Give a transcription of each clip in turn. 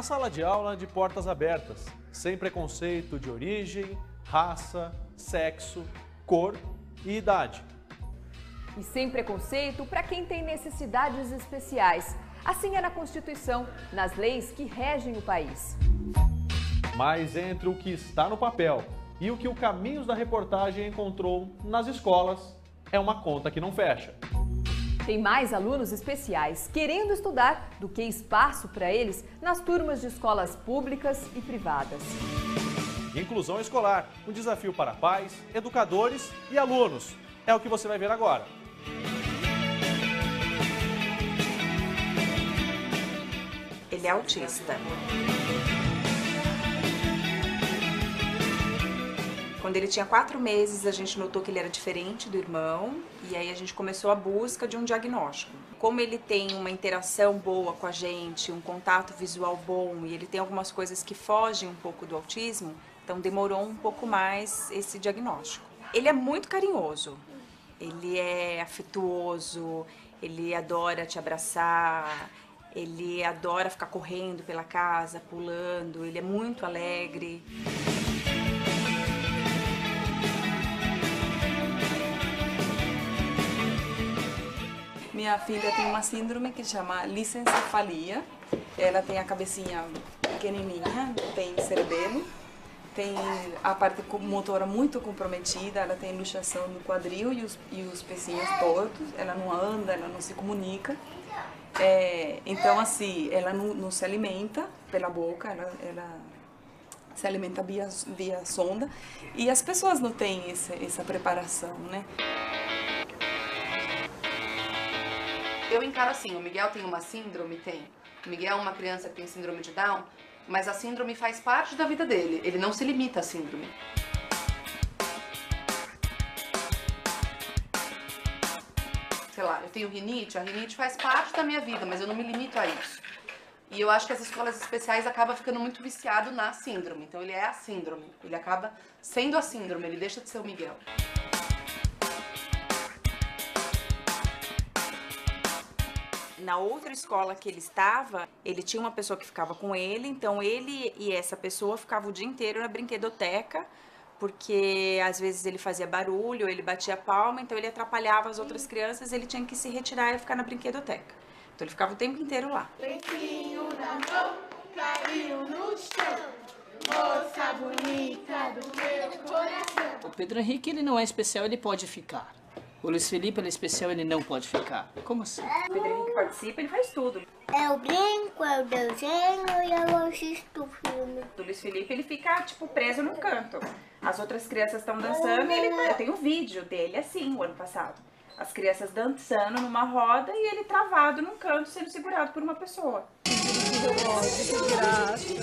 sala de aula de portas abertas, sem preconceito de origem, raça, sexo, cor e idade. E sem preconceito para quem tem necessidades especiais. Assim é na Constituição, nas leis que regem o país. Mas entre o que está no papel e o que o Caminhos da Reportagem encontrou nas escolas, é uma conta que não fecha. Tem mais alunos especiais querendo estudar do que espaço para eles nas turmas de escolas públicas e privadas. Inclusão escolar, um desafio para pais, educadores e alunos. É o que você vai ver agora. Ele é autista. Quando ele tinha 4 meses, a gente notou que ele era diferente do irmão e aí a gente começou a busca de um diagnóstico. Como ele tem uma interação boa com a gente, um contato visual bom e ele tem algumas coisas que fogem um pouco do autismo, então demorou um pouco mais esse diagnóstico. Ele é muito carinhoso, ele é afetuoso, ele adora te abraçar, ele adora ficar correndo pela casa, pulando, ele é muito alegre. Minha filha tem uma síndrome que chama lisencefalia. Ela tem a cabecinha pequenininha, tem cerebelo, tem a parte motora muito comprometida, ela tem luxação no quadril e os pezinhos tortos, ela não anda, ela não se comunica. Então, assim, ela não se alimenta pela boca, ela se alimenta via sonda e as pessoas não têm essa preparação, né? Eu encaro assim, o Miguel tem uma síndrome, o Miguel é uma criança que tem síndrome de Down, mas a síndrome faz parte da vida dele, ele não se limita à síndrome. Sei lá, eu tenho rinite, a rinite faz parte da minha vida, mas eu não me limito a isso. E eu acho que as escolas especiais acabam ficando muito viciado na síndrome, então ele é a síndrome, ele acaba sendo a síndrome, ele deixa de ser o Miguel. Na outra escola que ele estava, ele tinha uma pessoa que ficava com ele, então ele e essa pessoa ficavam o dia inteiro na brinquedoteca, porque às vezes ele fazia barulho, ele batia palma, então ele atrapalhava as outras crianças, ele tinha que se retirar e ficar na brinquedoteca. Então ele ficava o tempo inteiro lá. Peixinho na mão, caiu no chão, moça bonita do meu coração. O Pedro Henrique, ele não é especial, ele pode ficar. O Luiz Felipe, ele é especial, ele não pode ficar. Como assim? O Pedro Henrique participa, ele faz tudo. Eu brinco, eu desenho e eu assisto filme. O Luiz Felipe, ele fica, tipo, preso num canto. As outras crianças estão dançando e eu tenho um vídeo dele assim, o ano passado. As crianças dançando numa roda e ele travado num canto, sendo segurado por uma pessoa. Que graça.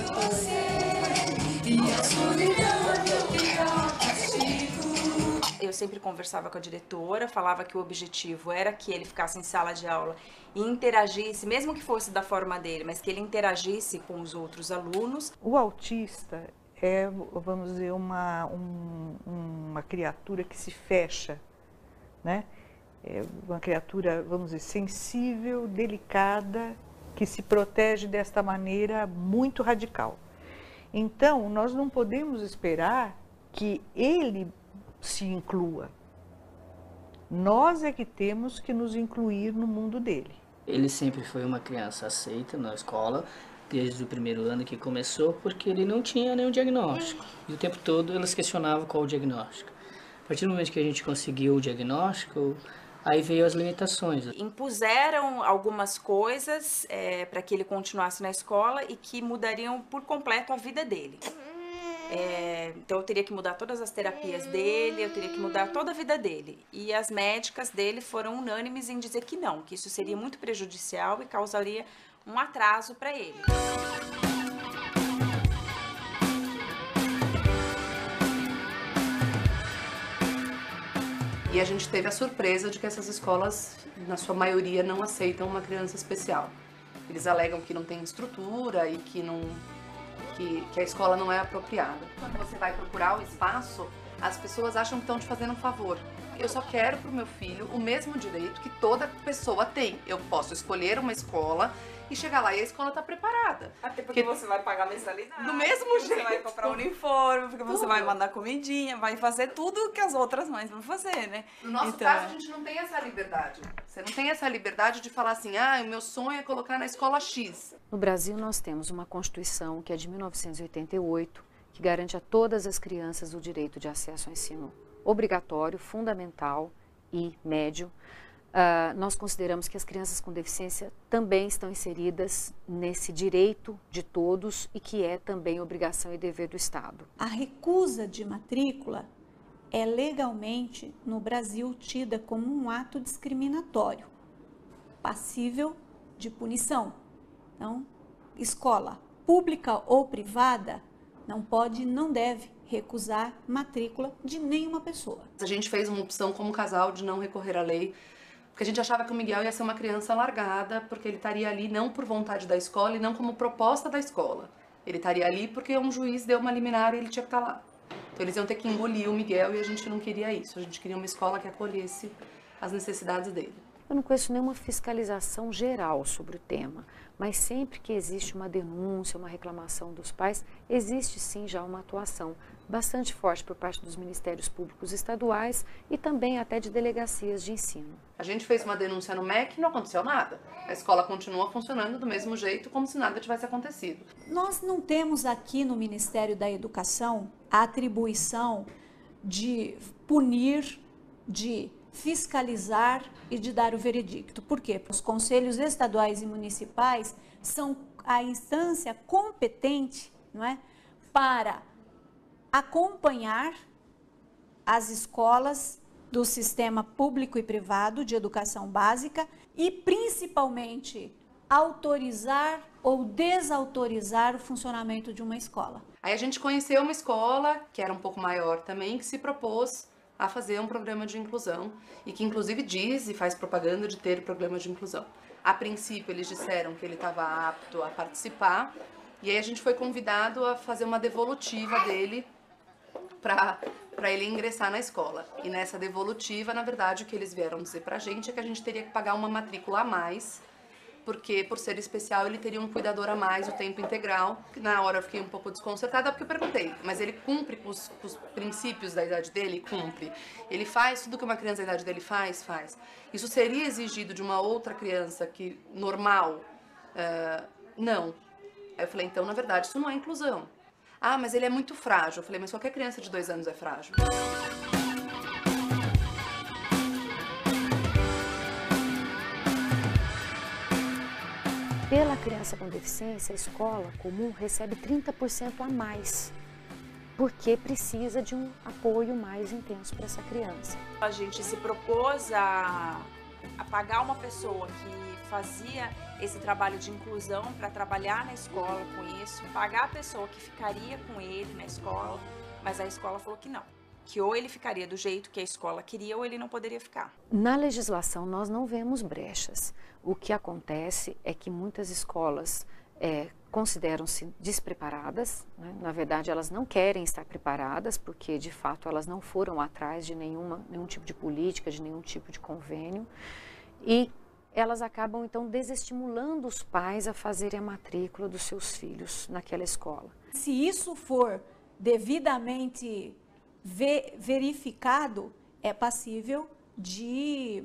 Eu sempre conversava com a diretora, falava que o objetivo era que ele ficasse em sala de aula e interagisse, mesmo que fosse da forma dele, mas que ele interagisse com os outros alunos. O autista é, vamos dizer, uma criatura que se fecha, né? É uma criatura, vamos dizer, sensível, delicada, que se protege desta maneira muito radical. Então, nós não podemos esperar que ele se inclua. Nós é que temos que nos incluir no mundo dele. Ele sempre foi uma criança aceita na escola, desde o primeiro ano que começou, porque ele não tinha nenhum diagnóstico. E o tempo todo eles questionavam qual o diagnóstico. A partir do momento que a gente conseguiu o diagnóstico, aí veio as limitações. Impuseram algumas coisas para que ele continuasse na escola e que mudariam por completo a vida dele. Então eu teria que mudar todas as terapias dele, eu teria que mudar toda a vida dele. E as médicas dele foram unânimes em dizer que não, que isso seria muito prejudicial e causaria um atraso para ele. E a gente teve a surpresa de que essas escolas, na sua maioria, não aceitam uma criança especial. Eles alegam que não tem estrutura e que a escola não é apropriada. Quando você vai procurar o espaço, as pessoas acham que estão te fazendo um favor. eu só quero pro meu filho o mesmo direito que toda pessoa tem. Eu posso escolher uma escola e chegar lá e a escola tá preparada. Até porque você vai pagar mensalidade. Do mesmo jeito. Você vai comprar uniforme, porque você vai mandar comidinha, vai fazer tudo que as outras mães vão fazer, né? No nosso caso, a gente não tem essa liberdade. Você não tem essa liberdade de falar assim, o meu sonho é colocar na escola X. No Brasil, nós temos uma Constituição que é de 1988, que garante a todas as crianças o direito de acesso ao ensino obrigatório, fundamental e médio. Nós consideramos que as crianças com deficiência também estão inseridas nesse direito de todos e que é também obrigação e dever do Estado. A recusa de matrícula é legalmente, no Brasil, tida como um ato discriminatório, passível de punição. Então, escola pública ou privada não pode e não deve recusar matrícula de nenhuma pessoa. A gente fez uma opção como casal de não recorrer à lei, porque a gente achava que o Miguel ia ser uma criança largada, porque ele estaria ali não por vontade da escola e não como proposta da escola. Ele estaria ali porque um juiz deu uma liminar e ele tinha que estar lá. Então eles iam ter que engolir o Miguel e a gente não queria isso. A gente queria uma escola que acolhesse as necessidades dele. Eu não conheço nenhuma fiscalização geral sobre o tema, mas sempre que existe uma denúncia, uma reclamação dos pais, existe sim já uma atuação bastante forte por parte dos ministérios públicos estaduais e também até de delegacias de ensino. A gente fez uma denúncia no MEC e não aconteceu nada. A escola continua funcionando do mesmo jeito, como se nada tivesse acontecido. Nós não temos aqui no Ministério da Educação a atribuição de punir, de fiscalizar e de dar o veredicto. Por quê? Porque os conselhos estaduais e municipais são a instância competente, não é, para acompanhar as escolas do sistema público e privado de educação básica e, principalmente, autorizar ou desautorizar o funcionamento de uma escola. Aí a gente conheceu uma escola, que era um pouco maior também, que se propôs a fazer um programa de inclusão e que inclusive diz e faz propaganda de ter programa de inclusão. A princípio eles disseram que ele estava apto a participar e aí a gente foi convidado a fazer uma devolutiva dele para ele ingressar na escola. E nessa devolutiva, na verdade, o que eles vieram dizer pra gente é que a gente teria que pagar uma matrícula a mais, porque por ser especial ele teria um cuidador a mais o tempo integral. Na hora eu fiquei um pouco desconcertada porque eu perguntei, mas ele cumpre com os princípios da idade dele? Cumpre. Ele faz tudo que uma criança da idade dele faz? Faz. Isso seria exigido de uma outra criança que normal? Não. Aí eu falei, então na verdade isso não é inclusão. Ah, mas ele é muito frágil. Eu falei, mas qualquer criança de 2 anos é frágil. Pela criança com deficiência, a escola comum recebe 30% a mais, porque precisa de um apoio mais intenso para essa criança. A gente se propôs a pagar uma pessoa que fazia esse trabalho de inclusão para trabalhar na escola com isso, pagar a pessoa que ficaria com ele na escola, mas a escola falou que não. Que ou ele ficaria do jeito que a escola queria ou ele não poderia ficar. Na legislação nós não vemos brechas. O que acontece é que muitas escolas consideram-se despreparadas, né? Na verdade elas não querem estar preparadas porque de fato elas não foram atrás de nenhum tipo de política, de nenhum tipo de convênio e elas acabam então desestimulando os pais a fazerem a matrícula dos seus filhos naquela escola. Se isso for devidamente verificado, é passível de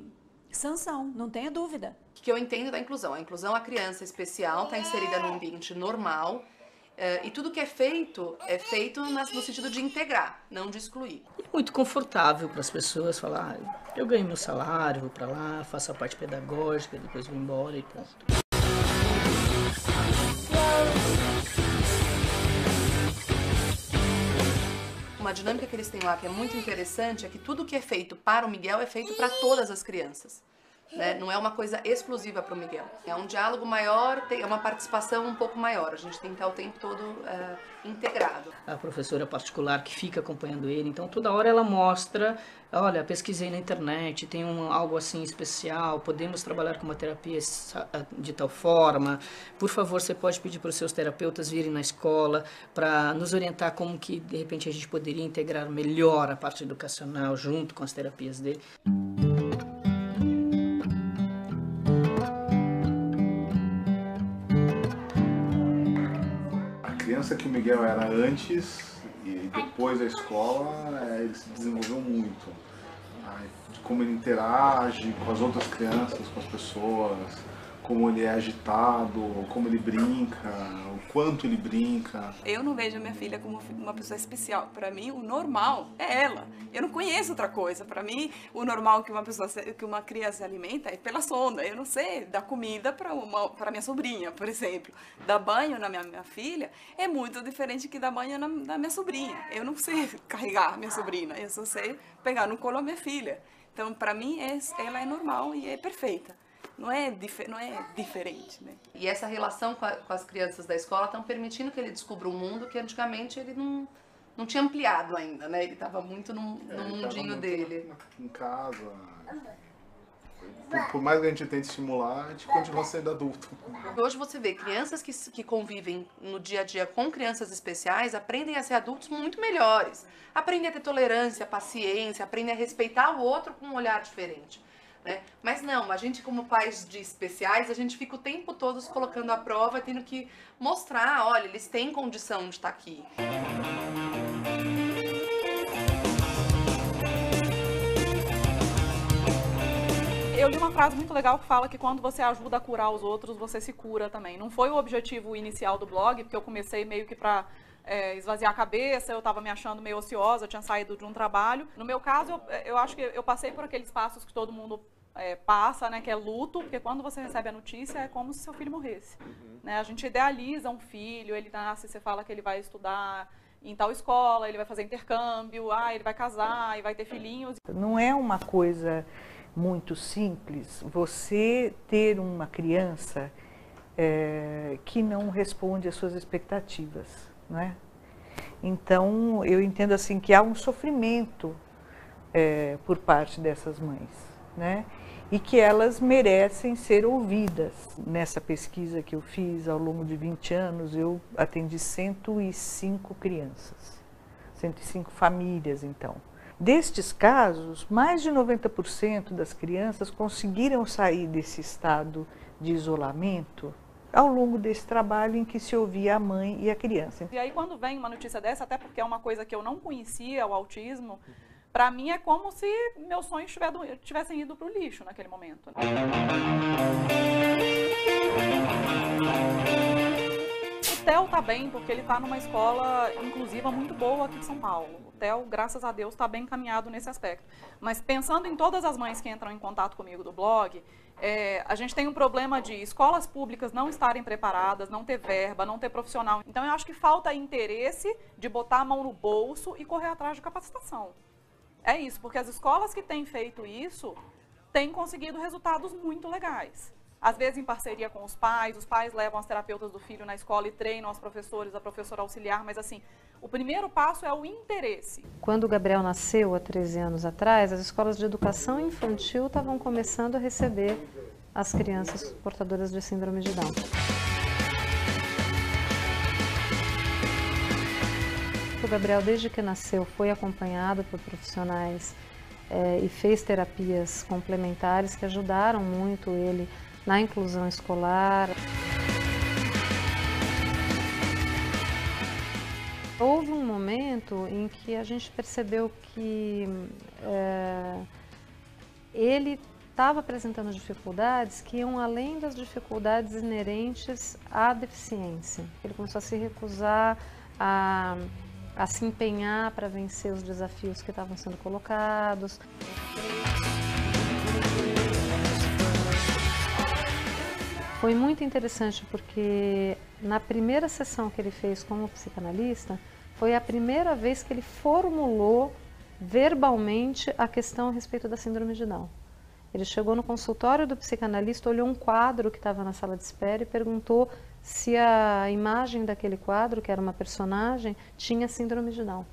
sanção, não tenha dúvida. O que eu entendo da inclusão? A inclusão, a criança especial está inserida num ambiente normal e tudo que é feito no sentido de integrar, não de excluir. É muito confortável para as pessoas falar, eu ganho meu salário, vou para lá, faço a parte pedagógica, depois vou embora e ponto. Uma dinâmica que eles têm lá que é muito interessante é que tudo que é feito para o Miguel é feito para todas as crianças. né? Não é uma coisa exclusiva para o Miguel. É um diálogo maior, é uma participação um pouco maior. A gente tem que estar o tempo todo integrado. A professora particular que fica acompanhando ele, então toda hora ela mostra, olha, pesquisei na internet, tem algo assim especial, podemos trabalhar com uma terapia de tal forma. Por favor, você pode pedir para os seus terapeutas virem na escola para nos orientar como que, de repente, a gente poderia integrar melhor a parte educacional junto com as terapias dele. A criança que o Miguel era antes e depois da escola, ele se desenvolveu muito. De como ele interage com as outras crianças, com as pessoas, como ele é agitado, como ele brinca, o quanto ele brinca. Eu não vejo a minha filha como uma pessoa especial. Para mim, o normal é ela. Eu não conheço outra coisa. Para mim, o normal que uma criança se alimenta é pela sonda. Eu não sei dar comida para minha sobrinha, por exemplo. Dar banho na minha filha é muito diferente que dar banho na minha sobrinha. Eu não sei carregar minha sobrinha, eu só sei pegar no colo a minha filha. Então, para mim, ela é normal e é perfeita. Não é diferente, né? E essa relação com as crianças da escola estão permitindo que ele descubra um mundo que antigamente ele não tinha ampliado ainda, né? Ele estava muito no mundinho dele. Em casa. Por mais que a gente tente estimular, a gente continua sendo adulto. Hoje você vê crianças que convivem no dia a dia com crianças especiais aprendem a ser adultos muito melhores. Aprendem a ter tolerância, paciência, aprendem a respeitar o outro com um olhar diferente. Né? Mas não, a gente como pais de especiais, a gente fica o tempo todo se colocando à prova, tendo que mostrar, olha, eles têm condição de estar aqui. Eu li uma frase muito legal que fala que quando você ajuda a curar os outros, você se cura também. Não foi o objetivo inicial do blog, porque eu comecei meio que para esvaziar a cabeça, eu estava me achando meio ociosa, eu tinha saído de um trabalho. No meu caso, eu acho que eu passei por aqueles passos que todo mundo passa, né, que é luto, porque quando você recebe a notícia é como se seu filho morresse. Né? A gente idealiza um filho, ele nasce, você fala que ele vai estudar em tal escola, ele vai fazer intercâmbio, ele vai casar e vai ter filhinhos. Não é uma coisa muito simples você ter uma criança que não responde às suas expectativas, não é? Então, eu entendo assim que há um sofrimento por parte dessas mães, né? E que elas merecem ser ouvidas. Nessa pesquisa que eu fiz ao longo de 20 anos, eu atendi 105 crianças, 105 famílias, então. Destes casos, mais de 90% das crianças conseguiram sair desse estado de isolamento ao longo desse trabalho em que se ouvia a mãe e a criança. E aí quando vem uma notícia dessa, até porque é uma coisa que eu não conhecia, o autismo, para mim é como se meus sonhos tivessem ido para o lixo naquele momento. O Theo tá bem porque ele tá numa escola inclusiva muito boa aqui de São Paulo. O Theo, graças a Deus, está bem encaminhado nesse aspecto. Mas pensando em todas as mães que entram em contato comigo do blog, a gente tem um problema de escolas públicas não estarem preparadas, não ter verba, não ter profissional. Então eu acho que falta interesse de botar a mão no bolso e correr atrás de capacitação. É isso, porque as escolas que têm feito isso têm conseguido resultados muito legais. Às vezes em parceria com os pais levam as terapeutas do filho na escola e treinam os professores, a professora auxiliar, mas assim, o primeiro passo é o interesse. Quando o Gabriel nasceu, há 13 anos atrás, as escolas de educação infantil estavam começando a receber as crianças portadoras de síndrome de Down. O Gabriel, desde que nasceu, foi acompanhado por profissionais e fez terapias complementares que ajudaram muito ele na inclusão escolar. Houve um momento em que a gente percebeu que ele estava apresentando dificuldades que iam além das dificuldades inerentes à deficiência. Ele começou a se recusar a se empenhar para vencer os desafios que estavam sendo colocados. Foi muito interessante porque na primeira sessão que ele fez como psicanalista, foi a primeira vez que ele formulou verbalmente a questão a respeito da síndrome de Down. Ele chegou no consultório do psicanalista, olhou um quadro que estava na sala de espera e perguntou se a imagem daquele quadro, que era uma personagem, tinha síndrome de Down.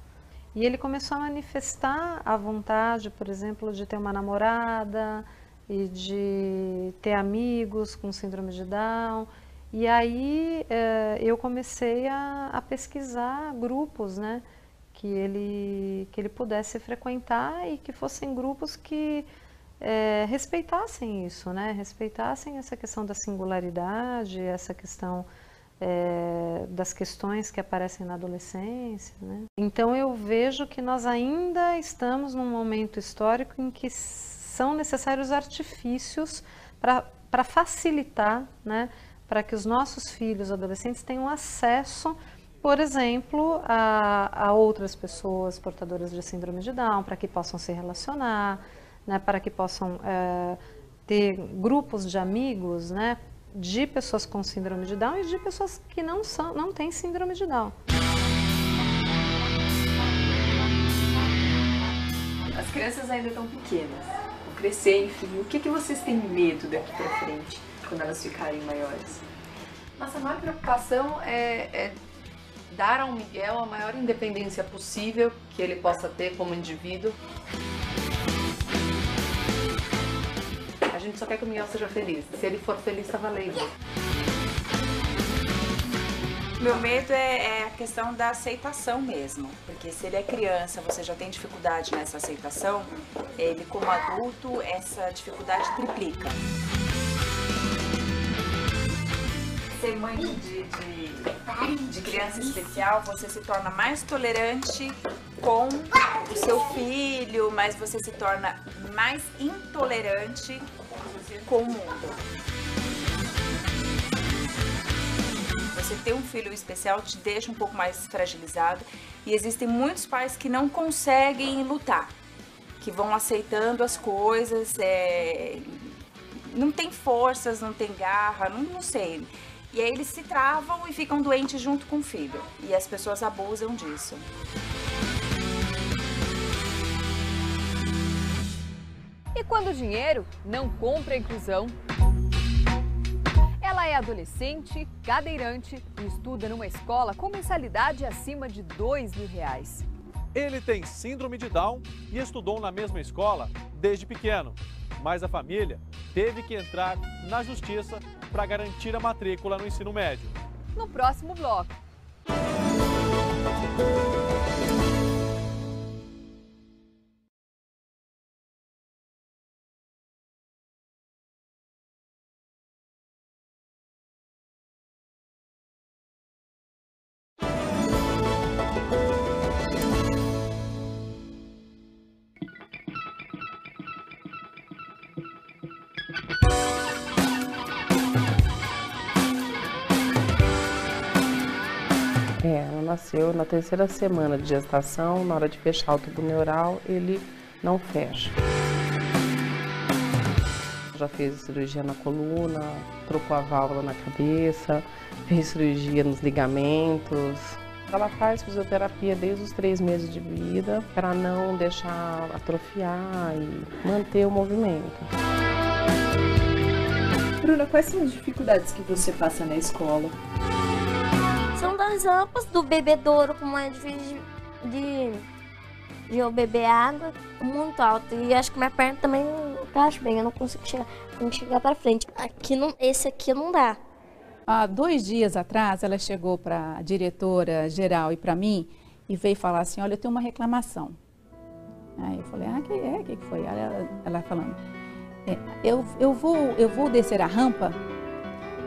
E ele começou a manifestar a vontade, por exemplo, de ter uma namorada e de ter amigos com síndrome de Down. E aí eu comecei a pesquisar grupos, né, que ele pudesse frequentar e que fossem grupos que respeitassem isso, né, respeitassem essa questão da singularidade, essa questão das questões que aparecem na adolescência, né? Então eu vejo que nós ainda estamos num momento histórico em que são necessários artifícios para facilitar, né, para que os nossos filhos adolescentes tenham acesso, por exemplo, a outras pessoas portadoras de síndrome de Down, para que possam se relacionar, né, para que possam ter grupos de amigos, né, de pessoas com síndrome de Down e de pessoas que não têm síndrome de Down. As crianças ainda estão pequenas, vão crescer, enfim. O que vocês têm medo daqui para frente, quando elas ficarem maiores? Nossa maior preocupação é dar ao Miguel a maior independência possível que ele possa ter como indivíduo. A gente só quer que o Miguel seja feliz. Se ele for feliz, tá valendo. Meu medo é a questão da aceitação mesmo, porque se ele é criança, você já tem dificuldade nessa aceitação, ele como adulto, essa dificuldade triplica. Ser mãe de criança especial, você se torna mais tolerante com o seu filho, mas você se torna mais intolerante com o mundo. Você ter um filho especial te deixa um pouco mais fragilizado e existem muitos pais que não conseguem lutar, que vão aceitando as coisas, não tem forças, não tem garra, não sei. E aí eles se travam e ficam doentes junto com o filho. E as pessoas abusam disso. E quando o dinheiro não compra a inclusão? Ela é adolescente, cadeirante e estuda numa escola com mensalidade acima de R$2.000. Ele tem síndrome de Down e estudou na mesma escola desde pequeno. Mas a família teve que entrar na justiça para garantir a matrícula no ensino médio. No próximo bloco. Ela nasceu na 3ª semana de gestação, na hora de fechar o tubo neural, ele não fecha. Já fez cirurgia na coluna, trocou a válvula na cabeça, fez cirurgia nos ligamentos. Ela faz fisioterapia desde os 3 meses de vida para não deixar atrofiar e manter o movimento. Bruna, quais são as dificuldades que você passa na escola? São das rampas do bebedouro, como é difícil de eu beber água, muito alto. E acho que minha perna também não encaixa bem, eu não consigo chegar para frente. Esse aqui não dá. Há 2 dias atrás, ela chegou para a diretora geral e para mim e veio falar assim, olha, eu tenho uma reclamação. Aí eu falei, o que foi? Ela falando, eu vou descer a rampa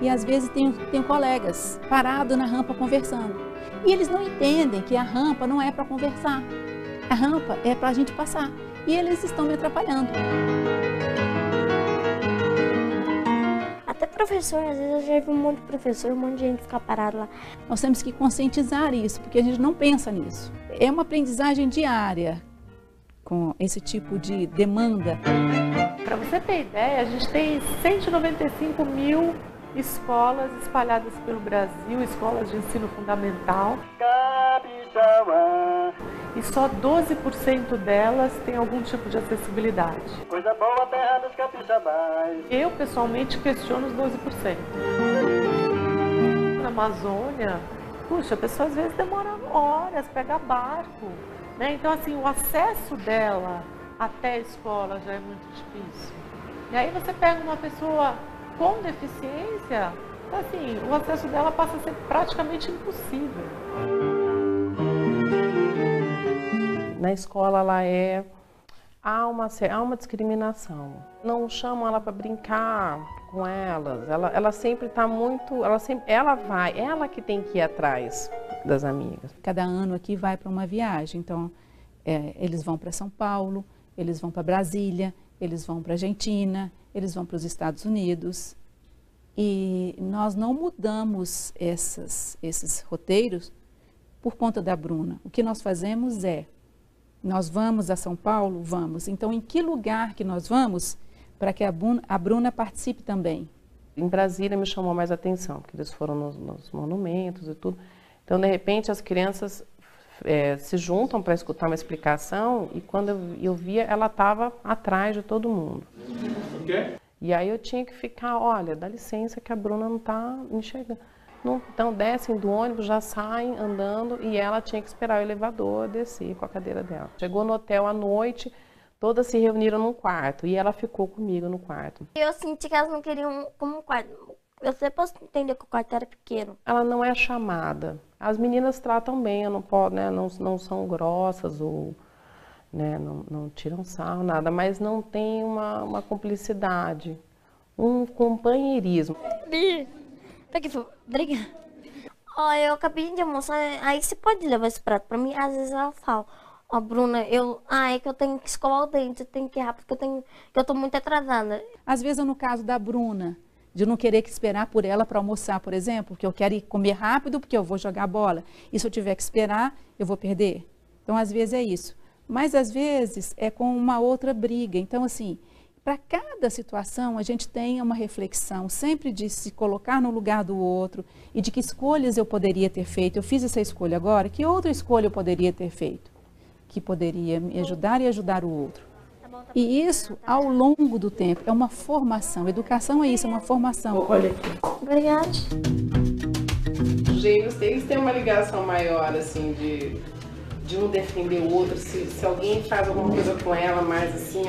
e às vezes tem colegas parados na rampa conversando. E eles não entendem que a rampa não é para conversar. A rampa é para a gente passar. E eles estão me atrapalhando. Até professor, às vezes eu já vi um monte de professor, um monte de gente ficar parado lá. Nós temos que conscientizar isso, porque a gente não pensa nisso. É uma aprendizagem diária com esse tipo de demanda. Para você ter ideia, a gente tem 195 mil escolas espalhadas pelo Brasil, escolas de ensino fundamental. e só 12% delas têm algum tipo de acessibilidade. Coisa boa, terra dos capixabás. Eu, pessoalmente, questiono os 12%. Na Amazônia, puxa, a pessoa às vezes demora horas, pega barco, né? Então, assim, o acesso dela até a escola já é muito difícil. E aí você pega uma pessoa com deficiência, assim, o acesso dela passa a ser praticamente impossível. Na escola há uma discriminação. Não chamam ela para brincar com elas. Ela sempre está muito, ela que tem que ir atrás das amigas. Cada ano aqui vai para uma viagem, então eles vão para São Paulo, eles vão para Brasília, eles vão para Argentina, eles vão para os Estados Unidos. E nós não mudamos esses roteiros por conta da Bruna. O que nós fazemos nós vamos a São Paulo? Vamos. Então, em que lugar que nós vamos para que a Bruna participe também? Em Brasília me chamou mais atenção, porque eles foram nos monumentos e tudo. Então, de repente, as crianças se juntam para escutar uma explicação e quando eu via, ela estava atrás de todo mundo. O quê? E aí eu tinha que ficar, olha, dá licença que a Bruna não está enxergando. Então descem do ônibus, já saem andando e ela tinha que esperar o elevador descer com a cadeira dela. Chegou no hotel à noite, todas se reuniram num quarto e ela ficou comigo no quarto. Eu senti que elas não queriam como um quarto. Eu sempre posso entender que o quarto era pequeno. Ela não é chamada. As meninas tratam bem, não são grossas ou não tiram sarro, nada, mas não tem uma cumplicidade, um companheirismo. Obrigada. Olha, eu acabei de almoçar, aí você pode levar esse prato pra mim? Às vezes ela fala, Bruna, é que eu tenho que escovar o dente, eu tenho que ir rápido, porque eu tô muito atrasada. Às vezes, no caso da Bruna, de não querer que esperar por ela para almoçar, por exemplo, porque eu quero ir comer rápido, porque eu vou jogar bola. E se eu tiver que esperar, eu vou perder. Então, às vezes é isso. Mas, às vezes, é com uma outra briga. Então, assim, para cada situação, a gente tem uma reflexão sempre de se colocar no lugar do outro e de que escolhas eu poderia ter feito. Eu fiz essa escolha agora, que outra escolha eu poderia ter feito? Que poderia me ajudar e ajudar o outro. E isso, ao longo do tempo, é uma formação. Educação é isso, é uma formação. Olha aqui. Obrigada. Os gêmeos, eles têm uma ligação maior, assim, de um defender o outro. Se alguém faz alguma coisa com ela, mas assim,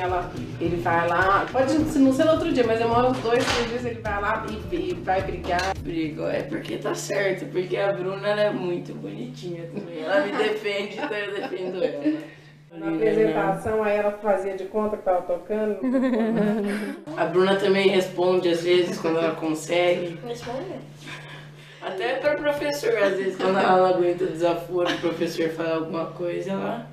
ele vai lá, pode não ser no outro dia, mas demora uns 2, 3 dias, ele vai lá e vai brigar. Brigo, é porque tá certo, porque a Bruna ela é muito bonitinha também. Ela me defende, então eu defendo ela. Na apresentação, aí ela fazia de conta que estava tocando. A Bruna também responde às vezes quando ela consegue. Responde? Até para o professor, às vezes, quando ela não aguenta o desaforo, o professor fala alguma coisa, ela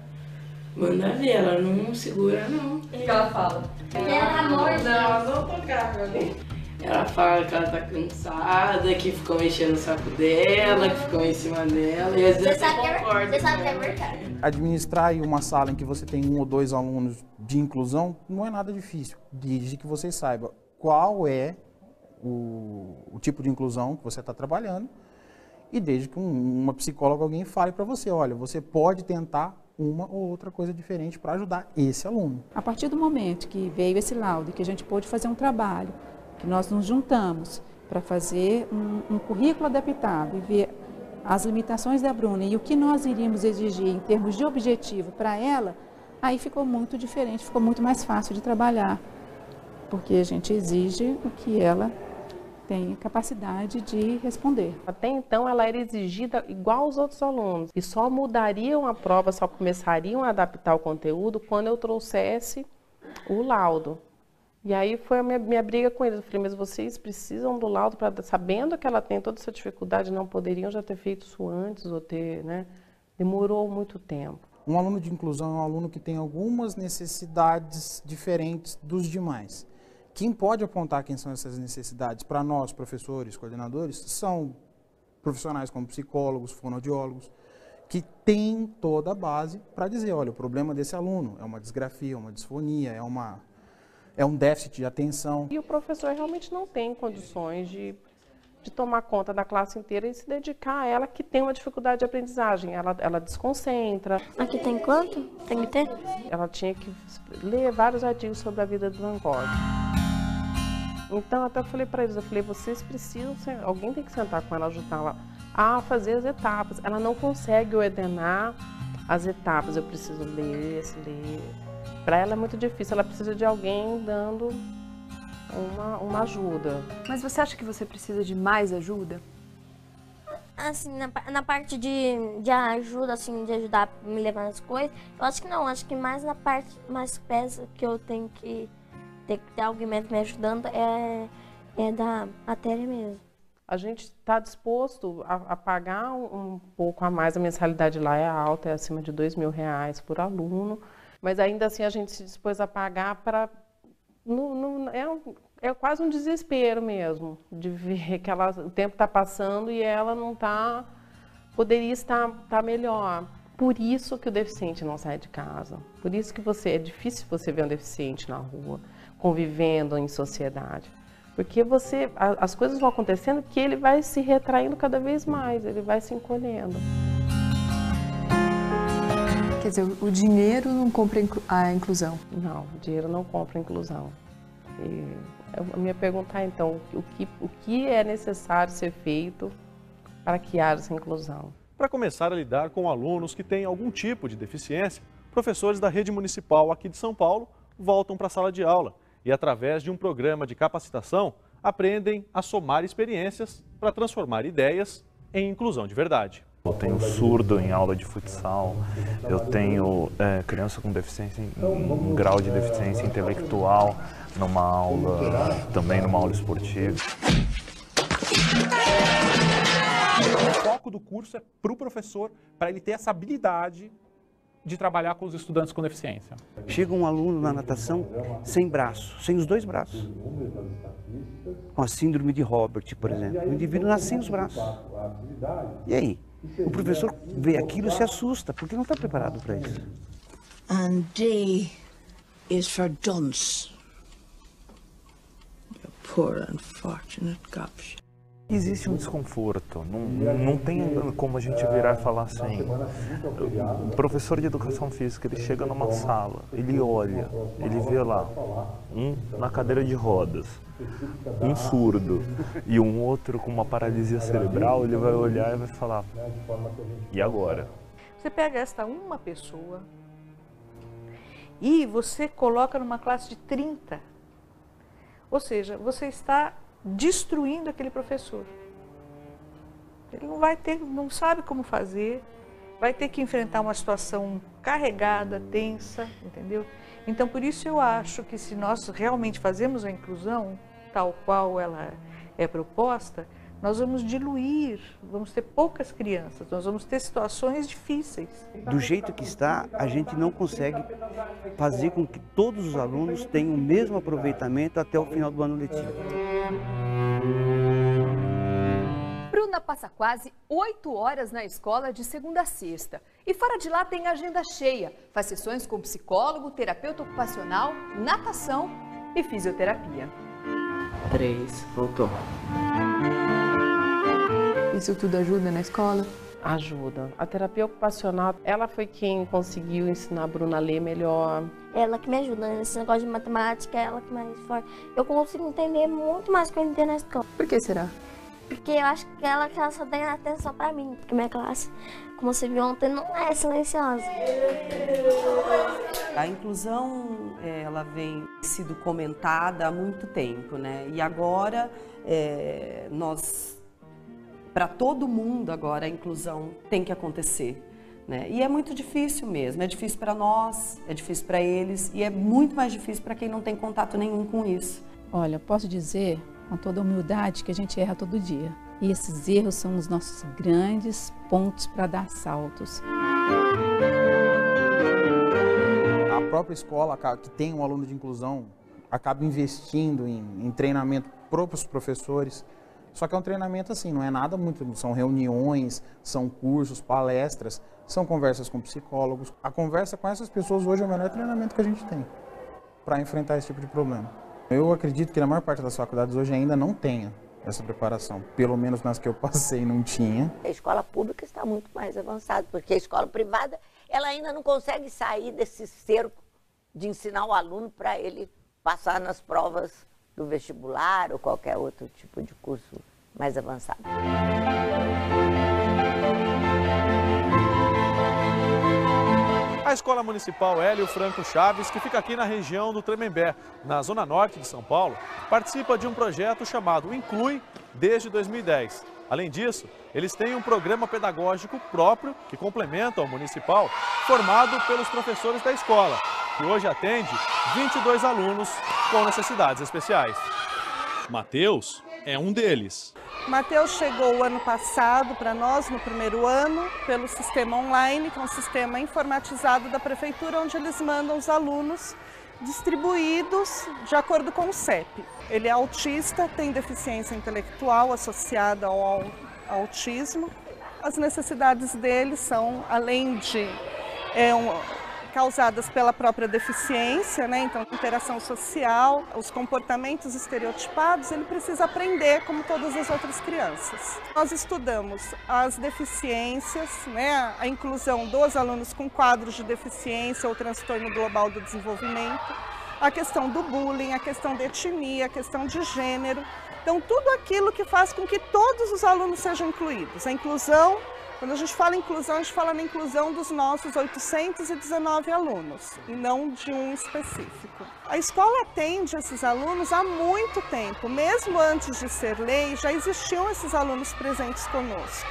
manda ver, ela não segura não. O que ela fala? Ela não tocava ali. Ela fala que ela tá cansada, que ficam mexendo no saco dela, que ficam em cima dela, e às vezes você concorda. Você sabe que é verdade. Administrar aí uma sala em que você tem 1 ou 2 alunos de inclusão não é nada difícil, desde que você saiba qual é o tipo de inclusão que você está trabalhando e desde que uma psicóloga, alguém fale para você, olha, você pode tentar uma ou outra coisa diferente para ajudar esse aluno. A partir do momento que veio esse laudo, que a gente pôde fazer um trabalho, que nós nos juntamos para fazer um currículo adaptado e ver as limitações da Bruna e o que nós iríamos exigir em termos de objetivo para ela, aí ficou muito diferente, ficou muito mais fácil de trabalhar, porque a gente exige o que ela tem capacidade de responder. Até então ela era exigida igual aos outros alunos e só mudariam a prova, só começariam a adaptar o conteúdo quando eu trouxesse o laudo. E aí foi a minha briga com eles. Eu falei, mas vocês precisam do laudo, sabendo que ela tem toda essa dificuldade, não poderiam já ter feito isso antes ou ter, né? Demorou muito tempo. Um aluno de inclusão é um aluno que tem algumas necessidades diferentes dos demais. Quem pode apontar quem são essas necessidades para nós, professores, coordenadores, são profissionais como psicólogos, fonoaudiólogos, que têm toda a base para dizer, olha, o problema desse aluno é uma disgrafia, uma disfonia, é um déficit de atenção. E o professor realmente não tem condições de tomar conta da classe inteira e se dedicar a ela que tem uma dificuldade de aprendizagem. Ela desconcentra. Aqui tem quanto? Tem que ter? Ela tinha que ler vários artigos sobre a vida do Van Gogh. Então, até eu falei para eles, vocês precisam, alguém tem que sentar com ela, ajudá-la a fazer as etapas. Ela não consegue ordenar as etapas, eu preciso ler. Para ela é muito difícil, ela precisa de alguém dando uma ajuda. Mas você acha que você precisa de mais ajuda? Assim, na parte de ajuda, assim, de ajudar a me levar nas coisas, eu acho que não. Acho que mais na parte mais pesa que eu tenho que ter alguém me ajudando é da matéria mesmo. A gente está disposto a pagar um pouco a mais. A mensalidade lá é alta, é acima de R$2.000 por aluno. Mas ainda assim a gente se dispôs a pagar para... É quase um desespero mesmo, de ver que o tempo está passando e ela não está... Poderia estar melhor. Por isso que o deficiente não sai de casa. Por isso que é difícil você ver um deficiente na rua, convivendo em sociedade. Porque as coisas vão acontecendo que ele vai se retraindo cada vez mais, ele vai se encolhendo. Quer dizer, o dinheiro não compra a inclusão? Não, o dinheiro não compra a inclusão. E a minha pergunta é, então, o que é necessário ser feito para que haja essa inclusão? Para começar a lidar com alunos que têm algum tipo de deficiência, professores da rede municipal aqui de São Paulo voltam para a sala de aula e, através de um programa de capacitação, aprendem a somar experiências para transformar ideias em inclusão de verdade. Eu tenho surdo em aula de futsal, eu tenho criança com deficiência, um grau de deficiência intelectual numa aula, também numa aula esportiva. O foco do curso é para o professor, para ele ter essa habilidade de trabalhar com os estudantes com deficiência. Chega um aluno na natação sem braço, sem os dois braços. Com a síndrome de Robert, por exemplo. O indivíduo nasce sem os braços. E aí? O professor vê aquilo e se assusta, porque não está preparado para isso. And D is for dunce. You poor unfortunate gobshite. Existe um desconforto, não tem como a gente virar e falar assim. O professor de educação física, ele chega numa sala, ele olha, ele vê lá, um na cadeira de rodas, um surdo e um outro com uma paralisia cerebral, ele vai olhar e vai falar, e agora? Você pega esta uma pessoa e você coloca numa classe de 30. Ou seja, você está destruindo aquele professor. Ele não sabe como fazer, vai ter que enfrentar uma situação carregada, tensa, entendeu? Então, por isso eu acho que se nós realmente fazemos a inclusão, tal qual ela é proposta, nós vamos diluir, vamos ter poucas crianças, nós vamos ter situações difíceis. Do jeito que está, a gente não consegue fazer com que todos os alunos tenham o mesmo aproveitamento até o final do ano letivo. Bruna passa quase 8 horas na escola de segunda a sexta. E fora de lá tem agenda cheia. Faz sessões com psicólogo, terapeuta ocupacional, natação e fisioterapia. 3, voltou. Isso tudo ajuda na escola? Ajuda. A terapia ocupacional, ela foi quem conseguiu ensinar a Bruna a ler melhor. Ela que me ajuda nesse negócio de matemática, ela que mais forte. Eu consigo entender muito mais do que eu entendo na escola. Por que será? Porque eu acho que ela só tem atenção pra mim. Porque minha classe, como você viu ontem, não é silenciosa. A inclusão, ela vem sido comentada há muito tempo, né? E agora, para todo mundo agora, a inclusão tem que acontecer, né? E é muito difícil mesmo, é difícil para nós, é difícil para eles e é muito mais difícil para quem não tem contato nenhum com isso. Olha, posso dizer com toda humildade que a gente erra todo dia. E esses erros são os nossos grandes pontos para dar saltos. A própria escola que tem um aluno de inclusão acaba investindo em treinamento para os professores. Só que é um treinamento assim, não é nada muito, são reuniões, são cursos, palestras, são conversas com psicólogos. A conversa com essas pessoas hoje é o melhor treinamento que a gente tem para enfrentar esse tipo de problema. Eu acredito que na maior parte das faculdades hoje ainda não tenha essa preparação. Pelo menos nas que eu passei não tinha. A escola pública está muito mais avançada, porque a escola privada ela ainda não consegue sair desse cerco de ensinar o aluno para ele passar nas provas do vestibular ou qualquer outro tipo de curso mais avançado. A Escola Municipal Hélio Franco Chaves, que fica aqui na região do Tremembé, na zona norte de São Paulo, participa de um projeto chamado Inclui desde 2010. Além disso, eles têm um programa pedagógico próprio que complementa o municipal, formado pelos professores da escola, que hoje atende 22 alunos com necessidades especiais. Matheus é um deles. Matheus chegou o ano passado para nós, no primeiro ano, pelo sistema online, que é um sistema informatizado da prefeitura, onde eles mandam os alunos distribuídos de acordo com o CEP. Ele é autista, tem deficiência intelectual associada ao autismo. As necessidades dele são, além de causadas pela própria deficiência, né? Então, interação social, os comportamentos estereotipados, ele precisa aprender como todas as outras crianças. Nós estudamos as deficiências, né? A inclusão dos alunos com quadros de deficiência ou transtorno global do desenvolvimento, a questão do bullying, a questão da etnia, a questão de gênero. Então, tudo aquilo que faz com que todos os alunos sejam incluídos. A inclusão, quando a gente fala em inclusão, a gente fala na inclusão dos nossos 819 alunos, e não de um específico. A escola atende esses alunos há muito tempo, mesmo antes de ser lei, já existiam esses alunos presentes conosco.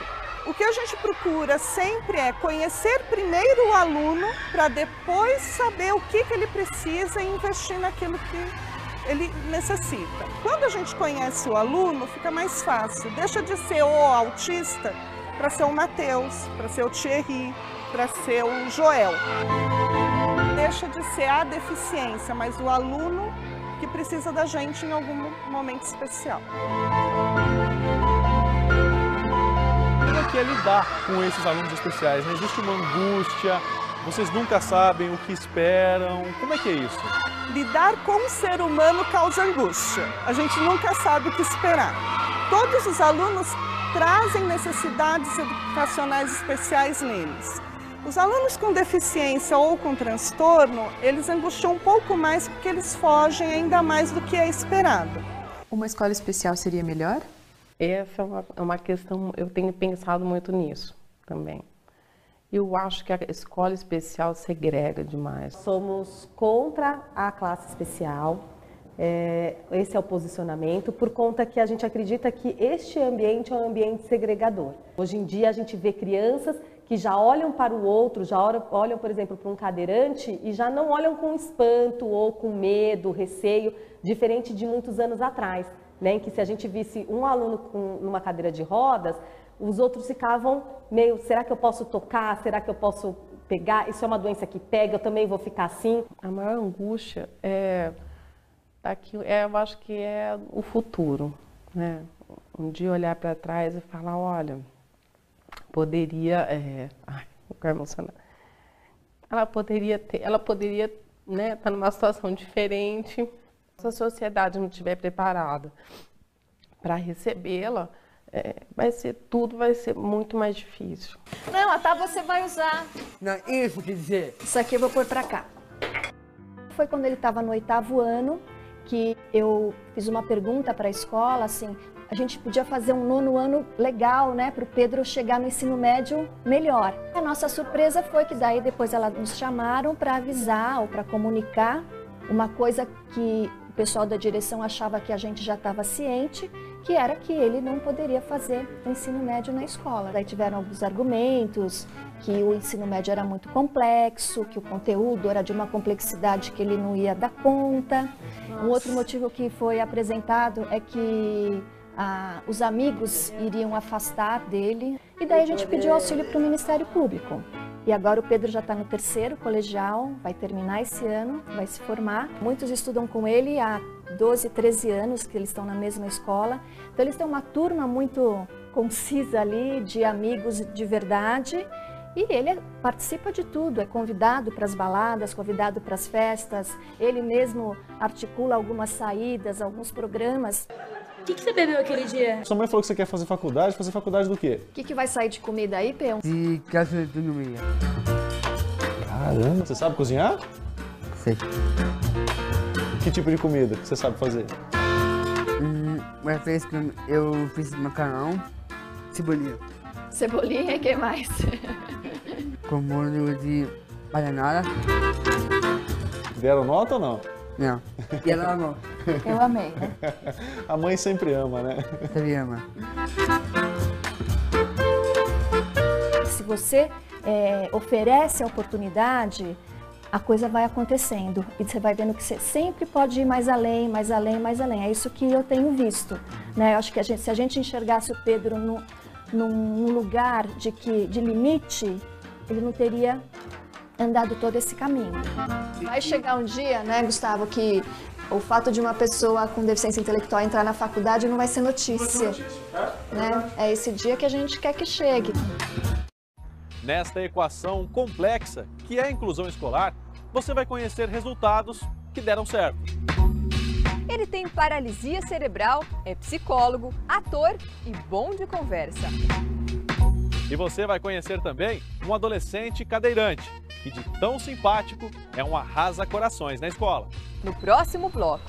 O que a gente procura sempre é conhecer primeiro o aluno, para depois saber o que ele precisa e investir naquilo que ele necessita. Quando a gente conhece o aluno, fica mais fácil, deixa de ser o autista, para ser o Matheus, para ser o Thierry, para ser o Joel. Deixa de ser a deficiência, mas o aluno que precisa da gente em algum momento especial. Como é que é lidar com esses alunos especiais? Não existe uma angústia? Vocês nunca sabem o que esperam? Como é que é isso? Lidar com o ser humano causa angústia. A gente nunca sabe o que esperar. Todos os alunos trazem necessidades educacionais especiais neles. Os alunos com deficiência ou com transtorno, eles angustiam um pouco mais porque eles fogem ainda mais do que é esperado. Uma escola especial seria melhor? Essa é uma questão, eu tenho pensado muito nisso também. Eu acho que a escola especial segrega demais. Somos contra a classe especial. Esse é o posicionamento, por conta que a gente acredita que este ambiente é um ambiente segregador. Hoje em dia a gente vê crianças que já olham para o outro, já olham, por exemplo, para um cadeirante e já não olham com espanto ou com medo, receio, diferente de muitos anos atrás, né, em que se a gente visse um aluno numa cadeira de rodas, os outros ficavam meio, será que eu posso tocar, será que eu posso pegar, isso é uma doença que pega, eu também vou ficar assim? A maior angústia eu acho que é o futuro, né? Um dia olhar para trás e falar, olha, poderia, eu quero emocionar. Ela poderia, né, estar numa situação diferente. Se a sociedade não estiver preparada para recebê-la, tudo vai ser muito mais difícil. Não, a tá você vai usar. Não, isso quer dizer. Isso aqui eu vou pôr para cá. Foi quando ele estava no 8º ano que eu fiz uma pergunta para a escola, assim, a gente podia fazer um 9º ano legal, né, para o Pedro chegar no ensino médio melhor. A nossa surpresa foi que daí depois elas nos chamaram para avisar ou para comunicar uma coisa que o pessoal da direção achava que a gente já estava ciente, que era que ele não poderia fazer o ensino médio na escola. Daí tiveram alguns argumentos, que o ensino médio era muito complexo, que o conteúdo era de uma complexidade que ele não ia dar conta. Um outro motivo que foi apresentado é que os amigos iriam afastar dele. E daí a gente pediu auxílio para o Ministério Público. E agora o Pedro já está no 3º colegial, vai terminar esse ano, vai se formar. Muitos estudam com ele há 12, 13 anos que eles estão na mesma escola. Então eles têm uma turma muito concisa ali, de amigos de verdade. E ele participa de tudo, é convidado para as baladas, convidado para as festas. Ele mesmo articula algumas saídas, alguns programas. O que você bebeu aquele dia? Sua mãe falou que você quer fazer faculdade do quê? O que vai sair de comida aí, Peão? De gastronomia. Caramba, você sabe cozinhar? Sei. Que tipo de comida que você sabe fazer? Uma vez que eu fiz macarrão, cebolinha. Cebolinha e que mais? Com molho de banana. Deram nota ou não? Não. E ela amou. Eu amei, né? A mãe sempre ama, né? Sempre ama. Se você oferece a oportunidade, a coisa vai acontecendo. E você vai vendo que você sempre pode ir mais além, mais além, mais além. É isso que eu tenho visto, né? Eu acho que se a gente enxergasse o Pedro num lugar de limite, ele não teria andado todo esse caminho. Vai chegar um dia, né, Gustavo, que o fato de uma pessoa com deficiência intelectual entrar na faculdade não vai ser notícia, né? É esse dia que a gente quer que chegue. Nesta equação complexa, que é a inclusão escolar, você vai conhecer resultados que deram certo. Ele tem paralisia cerebral, é psicólogo, ator e bom de conversa. E você vai conhecer também um adolescente cadeirante, que de tão simpático é um arrasa-corações na escola. No próximo bloco.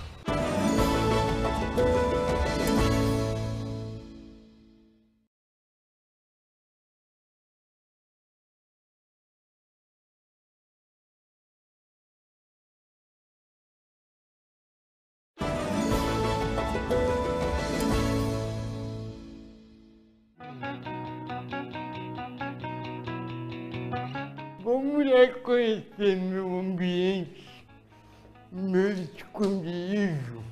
Vamos lá conhecer meu ambiente, meu esconderijo.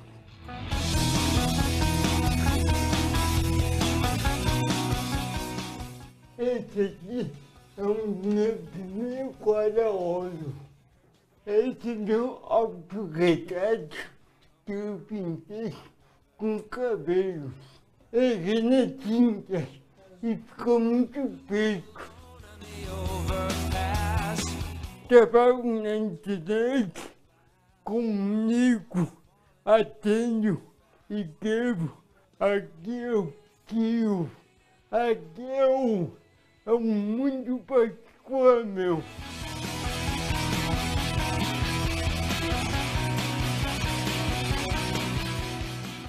Esse aqui é o meu primeiro quadro. Esse é meu autorretrato que eu pintei com cabelo. Errei na tinta e ficou muito feio. Trabalho na internet, comunico, atendo e quero. Aqui eu tiro. Aqui é um mundo particular meu.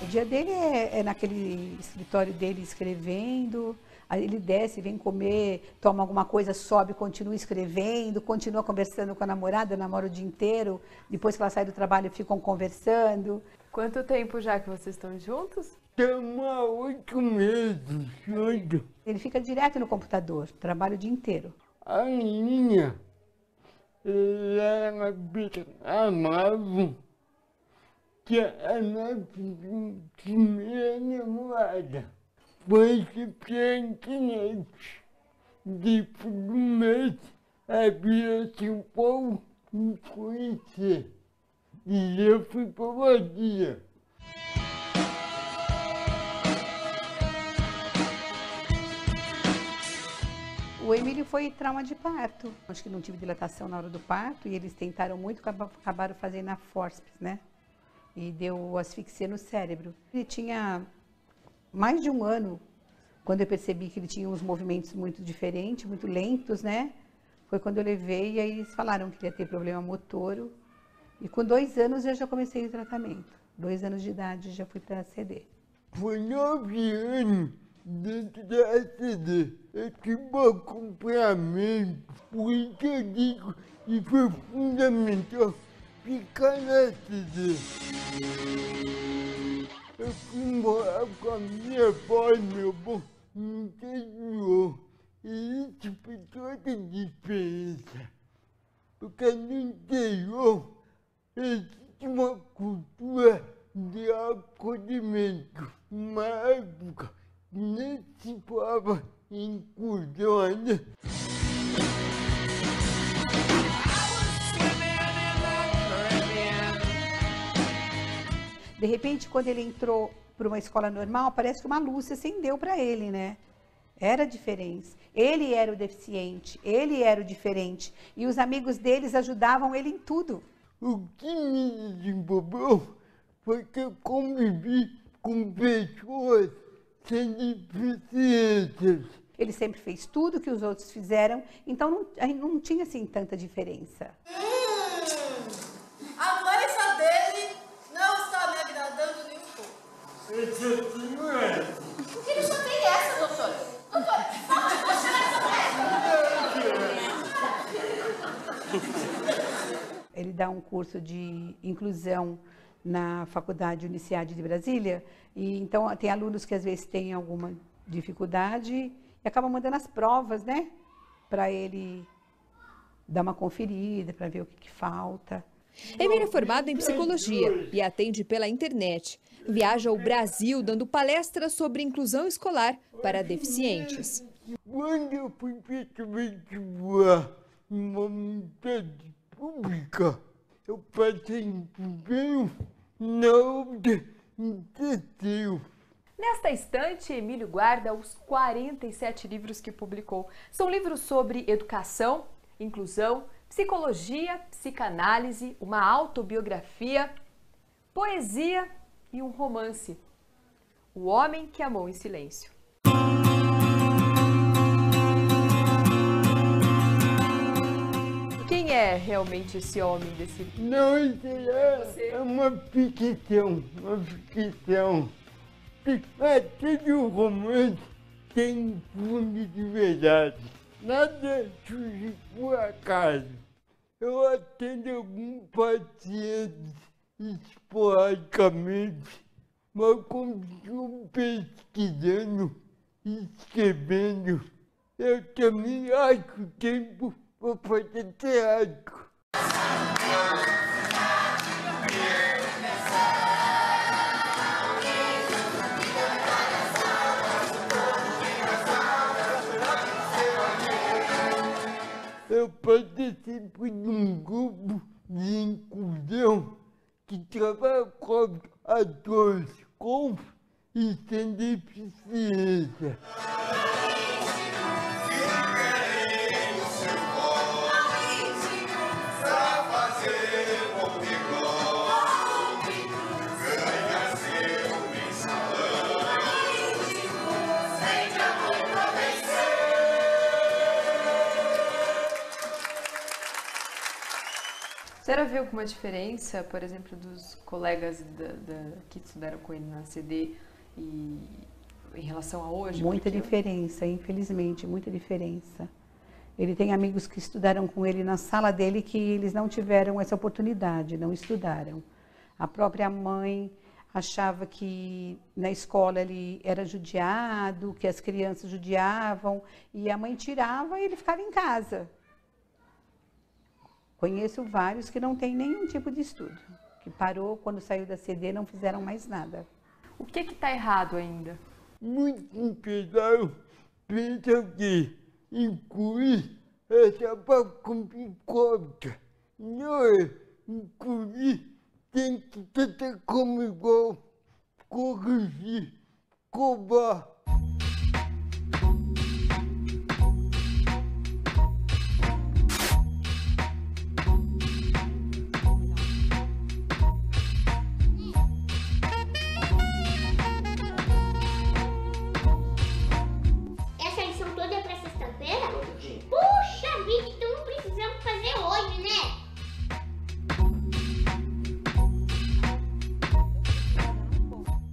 O dia dele é naquele escritório dele escrevendo, aí ele desce, vem comer, toma alguma coisa, sobe, continua escrevendo, continua conversando com a namorada, namora o dia inteiro, depois que ela sai do trabalho ficam conversando. Quanto tempo já que vocês estão juntos? Estamos há 8 meses juntos. Ele fica direto no computador, trabalha o dia inteiro. A menina, ela é uma bicha amável, que é a nossa primeira namorada. Foi pela internet. Depois do mês, a Bia São Paulo me conhecer. E eu fui para Bahia. O Emílio foi trauma de parto. Acho que não tive dilatação na hora do parto e eles tentaram muito, acabaram fazendo a forceps, né? E deu asfixia no cérebro. Ele tinha mais de 1 ano, quando eu percebi que ele tinha uns movimentos muito diferentes, muito lentos, né? Foi quando eu levei e aí eles falaram que ele ia ter problema motor. E com 2 anos eu já comecei o tratamento. 2 anos de idade já fui para a CD. Foi 9 anos dentro da CD. Eu tive um acompanhamento. Por isso eu digo que foi fundamental ficar na CD. Eu fui morar com a minha avó e meu avô no interior. E isso fez toda a diferença. Porque no interior existe uma cultura de acolhimento. Uma época que nem se falava em inclusão ainda. De repente, quando ele entrou para uma escola normal, parece que uma luz se acendeu para ele, né? Era a diferença. Ele era o deficiente, ele era o diferente. E os amigos deles ajudavam ele em tudo. O que me desenvolveu foi que eu convivi com pessoas sem deficiências. Ele sempre fez tudo que os outros fizeram, então não tinha assim tanta diferença. A doença dele não está me agradando nem um pouco. Eu só tenho essa. Ele só tem essa, doutora. Doutora, pode puxar essa. Ele dá um curso de inclusão na Faculdade Uniciade de Brasília, e então tem alunos que às vezes têm alguma dificuldade e acabam mandando as provas, né, para ele dar uma conferida, para ver o que falta. Emília é formada em psicologia e atende pela internet. Viaja ao Brasil dando palestras sobre inclusão escolar para deficientes. Quando eu fui para vestibular em uma universidade pública, eu passei em primeiro, na outra em terceiro. Nesta estante, Emílio guarda os 47 livros que publicou. São livros sobre educação, inclusão, psicologia, psicanálise, uma autobiografia, poesia e um romance. O Homem que Amou em Silêncio. Quem é realmente esse homem desse livro? Não, é uma ficção, Todo romance tem fundo de verdade. Nada surge por acaso. Eu atendo alguns pacientes esporadicamente, mas continuo pesquisando e escrevendo. Eu também acho tempo para fazer teatro. Eu participo de um grupo de inclusão que trabalha com atores com e sem deficiência. A senhora viu alguma diferença, por exemplo, dos colegas que estudaram com ele na CD e em relação a hoje? Muita diferença, infelizmente, muita diferença. Ele tem amigos que estudaram com ele na sala dele que eles não tiveram essa oportunidade, não estudaram. A própria mãe achava que na escola ele era judiado, que as crianças judiavam, e a mãe tirava e ele ficava em casa. Conheço vários que não têm nenhum tipo de estudo, que parou quando saiu da CD, não fizeram mais nada. O que está errado ainda? Muitos empresários pensam que incluir é só para cumprir cota. Não é. Incluir tem que tratar como igual, corrigir, cobrar.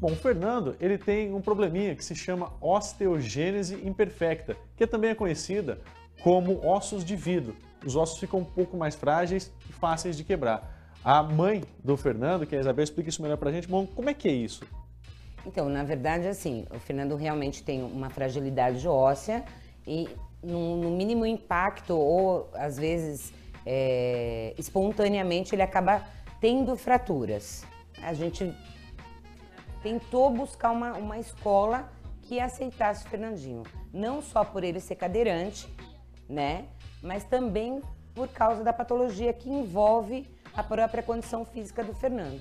Bom, o Fernando, ele tem um probleminha que se chama osteogênese imperfecta, que também é conhecida como ossos de vidro. Os ossos ficam um pouco mais frágeis e fáceis de quebrar. A mãe do Fernando, que é a Isabel, explica isso melhor pra gente. Bom, como é que é isso? Então, na verdade, assim, o Fernando realmente tem uma fragilidade óssea e no mínimo impacto ou, às vezes, espontaneamente, ele acaba tendo fraturas. A gente tentou buscar uma escola que aceitasse o Fernandinho. Não só por ele ser cadeirante, né? Mas também por causa da patologia que envolve a própria condição física do Fernando.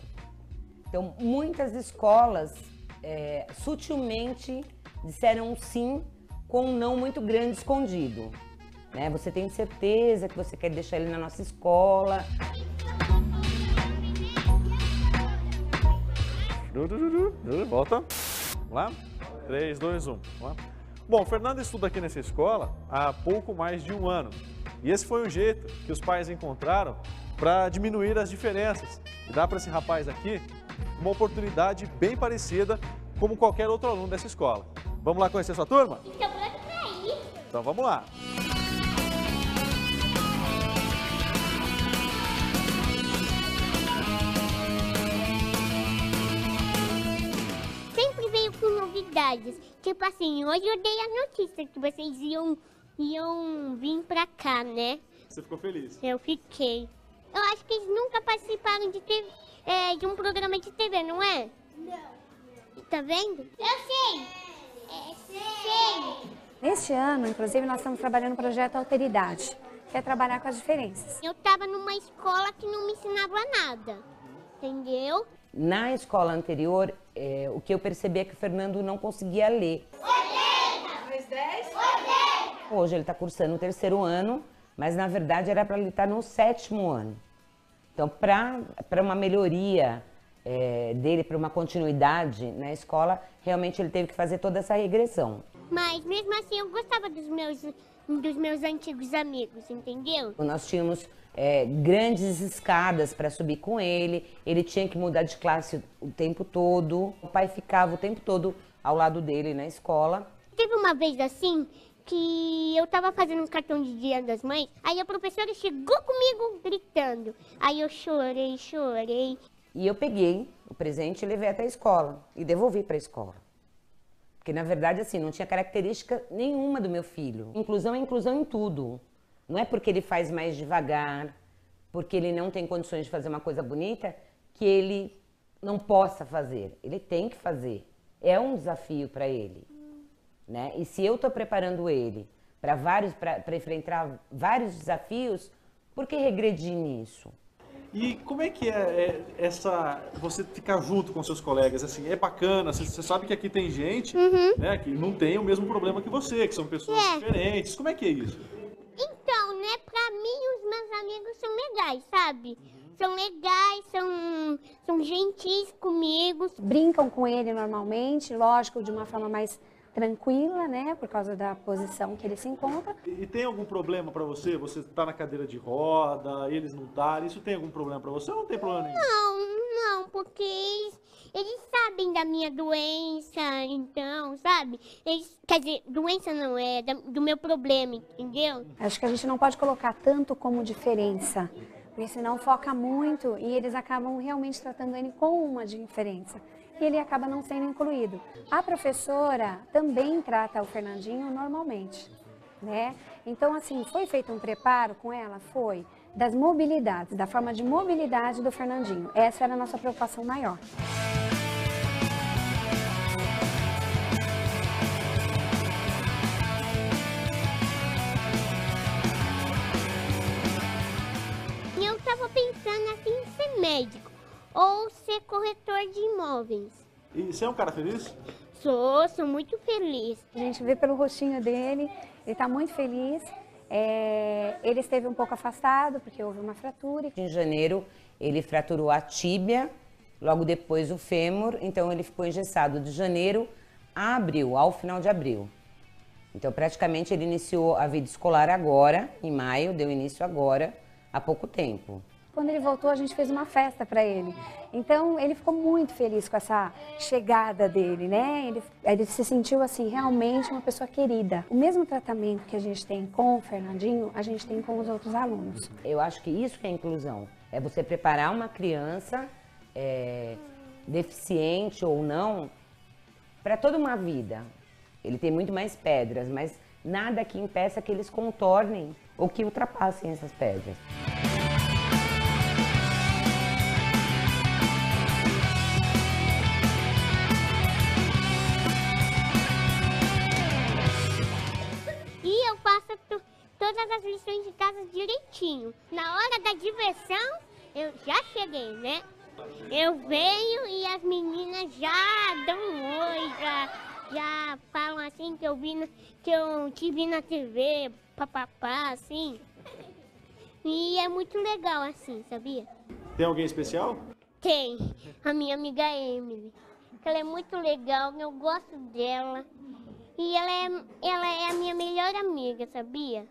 Então, muitas escolas sutilmente disseram sim com um não muito grande escondido. Né? Você tem certeza que você quer deixar ele na nossa escola? Volta. Vamos lá. 3, 2, 1. Vamos lá. Bom, o Fernando estuda aqui nessa escola há pouco mais de um ano. E esse foi um jeito que os pais encontraram para diminuir as diferenças. E dá para esse rapaz aqui uma oportunidade bem parecida como qualquer outro aluno dessa escola. Vamos lá conhecer sua turma? Então vamos lá. Sempre veio com novidades. Tipo assim, hoje eu dei a notícia que vocês iam vir pra cá, né? Você ficou feliz? Eu fiquei. Eu acho que eles nunca participaram de um programa de TV, não é? Não. Tá vendo? Eu sei. Sei. Neste ano, inclusive, nós estamos trabalhando no projeto Alteridade, que é trabalhar com as diferenças. Eu estava numa escola que não me ensinava nada, entendeu? Na escola anterior, o que eu percebi é que o Fernando não conseguia ler. 2, 10. Hoje ele está cursando o 3º ano, mas na verdade era para ele estar no 7º ano. Então, para uma melhoria dele, para uma continuidade na escola, realmente ele teve que fazer toda essa regressão. Mas mesmo assim eu gostava dos meus antigos amigos, entendeu? Nós tínhamos grandes escadas para subir com ele, ele tinha que mudar de classe o tempo todo, o pai ficava o tempo todo ao lado dele na escola. Teve uma vez assim que eu tava fazendo um cartão de Dia das Mães, aí a professora chegou comigo gritando, aí eu chorei. E eu peguei o presente e levei até a escola e devolvi para a escola. Porque, na verdade, assim, não tinha característica nenhuma do meu filho. Inclusão é inclusão em tudo. Não é porque ele faz mais devagar, porque ele não tem condições de fazer uma coisa bonita, que ele não possa fazer. Ele tem que fazer. É um desafio para ele, né? E se eu estou preparando ele para enfrentar vários desafios, por que regredir nisso? E como é que você ficar junto com seus colegas? Assim, é bacana, você sabe que aqui tem gente, né, que não tem o mesmo problema que você, que são pessoas diferentes. Como é que é isso? Então, né, pra mim os meus amigos são legais, sabe? São legais, são gentis comigo. Brincam com ele normalmente, lógico, de uma forma mais tranquila, né, por causa da posição que ele se encontra. E tem algum problema para você? Você tá na cadeira de roda, eles não tá, isso tem algum problema para você ou não tem problema nenhum? Não, porque eles sabem da minha doença, então, sabe? Quer dizer, doença não é, do meu problema, entendeu? Acho que a gente não pode colocar tanto como diferença, porque senão foca muito e eles acabam realmente tratando ele com uma diferença. E ele acaba não sendo incluído. A professora também trata o Fernandinho normalmente, né? Então, assim, foi feito um preparo com ela? Foi. Das mobilidades, da forma de mobilidade do Fernandinho. Essa era a nossa preocupação maior. E eu tava pensando assim em ser médico. Ou ser corretor de imóveis. E você é um cara feliz? Sou muito feliz. A gente vê pelo rostinho dele, ele está muito feliz. Ele esteve um pouco afastado, porque houve uma fratura. Em janeiro, ele fraturou a tíbia, logo depois o fêmur, então ele ficou engessado de janeiro a abril, ao final de abril. Então, praticamente, ele iniciou a vida escolar agora, em maio, deu início agora, há pouco tempo. Quando ele voltou, a gente fez uma festa para ele. Então, ele ficou muito feliz com essa chegada dele, né? Ele se sentiu, assim, realmente uma pessoa querida. O mesmo tratamento que a gente tem com o Fernandinho, a gente tem com os outros alunos. Eu acho que isso que é inclusão. É você preparar uma criança, deficiente ou não, para toda uma vida. Ele tem muito mais pedras, mas nada que impeça que eles contornem ou que ultrapassem essas pedras. Todas as lições de casa direitinho. Na hora da diversão, eu já cheguei, né? Eu venho e as meninas já dão um oi, já falam assim que eu te vi na TV, papapá, assim. E é muito legal assim, sabia? Tem alguém especial? Tem, a minha amiga Emily. que ela é muito legal, eu gosto dela. E ela é a minha melhor amiga, sabia?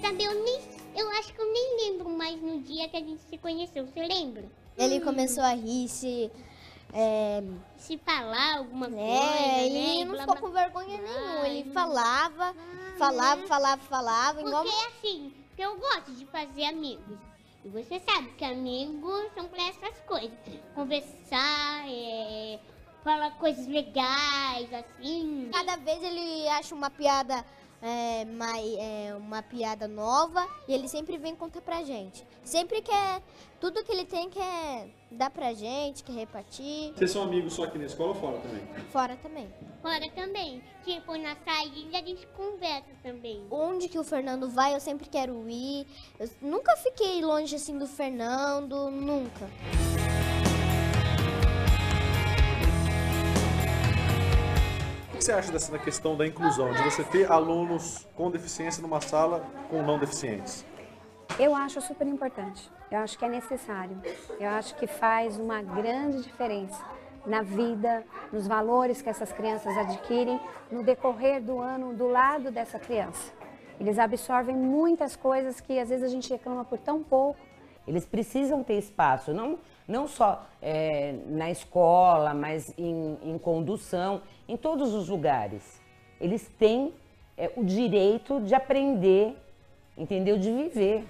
Sabe, eu acho que eu nem lembro mais no dia que a gente se conheceu, você lembra? Ele começou a rir, se falar alguma coisa, ele né? não ficou com vergonha nenhuma, ele falava, igual... Porque é assim, que eu gosto de fazer amigos. E você sabe que amigos são para essas coisas. Conversar, falar coisas legais, assim. Cada vez ele acha uma piada, uma piada nova e ele sempre vem contar pra gente. Sempre quer, tudo que ele tem quer dar pra gente, quer repartir. Vocês são amigos só aqui na escola ou fora também? Fora também. Fora também. Tipo, na saída a gente conversa também. Onde que o Fernando vai, eu sempre quero ir. Eu nunca fiquei longe assim do Fernando, nunca. O que você acha dessa questão da inclusão, de você ter alunos com deficiência numa sala com não deficientes? Eu acho super importante, eu acho que é necessário, eu acho que faz uma grande diferença na vida, nos valores que essas crianças adquirem no decorrer do ano do lado dessa criança. Eles absorvem muitas coisas que às vezes a gente reclama por tão pouco. Eles precisam ter espaço, não só na escola, mas em condução, em todos os lugares. Eles têm o direito de aprender, entendeu? De viver.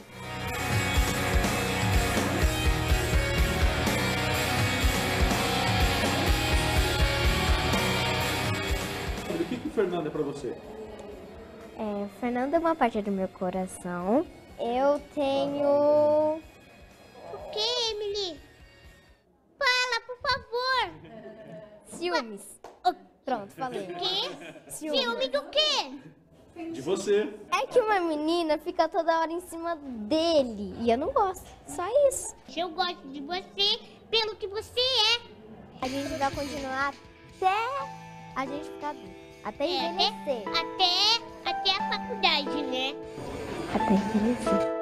O que o Fernando é pra você? O Fernando é uma parte do meu coração. Eu tenho... O que, Emily? Fala, por favor. Ciúmes. Pronto, falei. O quê? Ciúme. Ciúme do quê? De você. É que uma menina fica toda hora em cima dele e eu não gosto, só isso. Eu gosto de você pelo que você é. A gente vai continuar até a gente ficar adulto, até envelhecer. Até a faculdade, né? Até envelhecer.